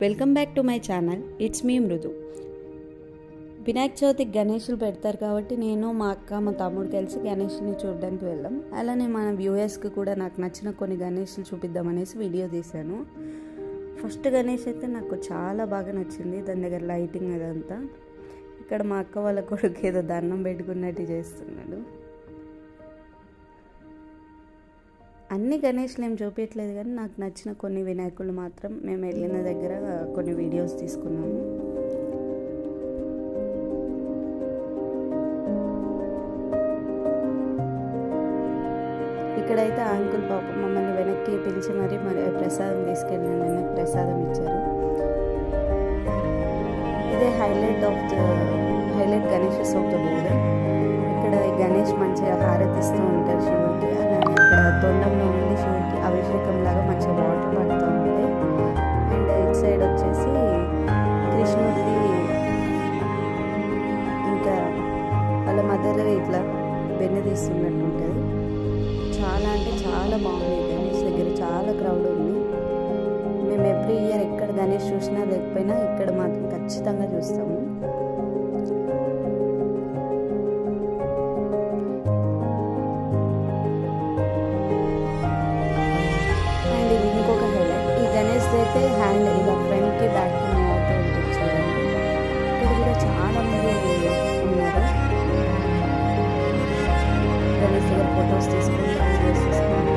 Welcome back to my channel. It's me మృదు. వినాయక చవితికి గణేషులు పెడతారు కాబట్టి నేను మా అక్క మా తమ్ముడు కలిసి గణేషుని చూడడానికి వెళ్ళాం. అలానే మన వ్యూయర్స్కి కూడా నాకు నచ్చిన కొన్ని గణేషులు చూపిద్దామనేసి వీడియో తీశాను. ఫస్ట్ గణేష్ అయితే నాకు చాలా బాగా నచ్చింది. దాని దగ్గర లైటింగ్ అదంతా. ఇక్కడ మా అక్క వాళ్ళ కొడుకు ఏదో దండం పెట్టుకున్నట్టు చేస్తున్నాడు. అన్ని గణేష్లు ఏం చూపించట్లేదు కానీ నాకు నచ్చిన కొన్ని వినాయకులు మాత్రం మేము వెళ్ళిన దగ్గర కొన్ని వీడియోస్ తీసుకున్నాము. ఇక్కడైతే అంకుల్ పాప మమ్మల్ని వెనక్కి పిలిచి మరి ప్రసాదం తీసుకెళ్ళిన నాకు ప్రసాదం ఇచ్చారు. ఇదే highlight Ganeshes of the board. ఇక్కడ గణేష్ మంచిగా హారతిస్తూ ఉంటారు శివుడికి. అలానే ఇక్కడ తొండంలో నుండి శివుడికి అభిషేకం లాగా మంచిగా వాటర్ పడుతూ ఉంటాయి. అండ్ ఇటు సైడ్ వచ్చేసి కృష్ణుడిది ఇంకా వాళ్ళ మదర్ ఇట్లా వెన్ను తీస్తున్నట్టు ఉంటుంది. చాలా అంటే చాలా బాగుంది. గణేష్ దగ్గర చాలా క్రౌడ్ ఉంది. మేము ఎవ్రీ ఇయర్ ఎక్కడ గణేష్ చూసినా లేకపోయినా ఇక్కడ మాత్రం ఖచ్చితంగా చూస్తాము. అండ్ ఇది ఇంకొక హైలైట్. ఈ గణేష్ అయితే హ్యాండ్ ఇలా ఫ్రంట్కి బ్యాక్కి మూవ్ అవుతూ ఉంటుంది చూడండి. ఇక్కడ కూడా చాలా మంది ఉన్నారు. గణేష్ దగ్గర ఫొటోస్ తీసుకుంటారు, వీడియోస్ తీసుకుంటారు.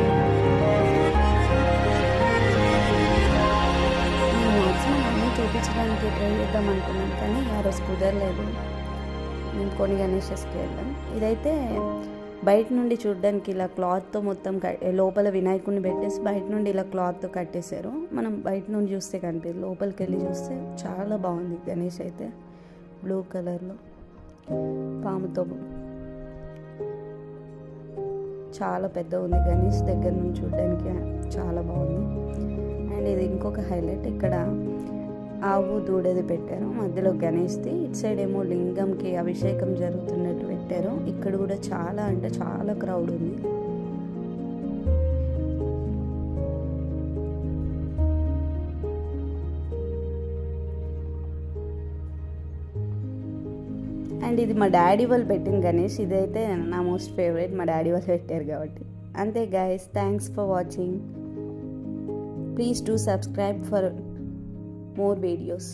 మ్యాక్సిమం అన్నీ చూపించడానికి ట్రై చేద్దాం అనుకున్నాం కానీ ఆ రోజు కుదరలేదు. మేము కొన్ని గణేషెస్కి వెళ్ళాం. ఇదైతే బయట నుండి చూడడానికి ఇలా క్లాత్తో మొత్తం లోపల వినాయకుడిని పెట్టేసి బయట నుండి ఇలా క్లాత్తో కట్టేశారు. మనం బయట నుండి చూస్తే కనిపించదు, లోపలికి వెళ్ళి చూస్తే చాలా బాగుంది. గణేష్ అయితే బ్లూ కలర్లో పాముతో చాలా పెద్ద ఉంది. గణేష్ దగ్గర నుంచి చూడడానికి చాలా బాగుంది. అండ్ ఇది ఇంకొక హైలైట్. ఇక్కడ ఆవు దూడది పెట్టారు, మధ్యలో గణేష్ది. ఇటు సైడ్ ఏమో లింగంకి అభిషేకం జరుగుతున్నట్టు పెట్టారు. ఇక్కడ కూడా చాలా అంటే చాలా క్రౌడ్ ఉంది. అండ్ ఇది మా డాడీ వాళ్ళు పెట్టిన గణేష్. ఇదైతే నా మోస్ట్ ఫేవరెట్. మా డాడీ వాళ్ళు పెట్టారు కాబట్టి. అంతే guys, thanks for watching. Please do subscribe for more videos.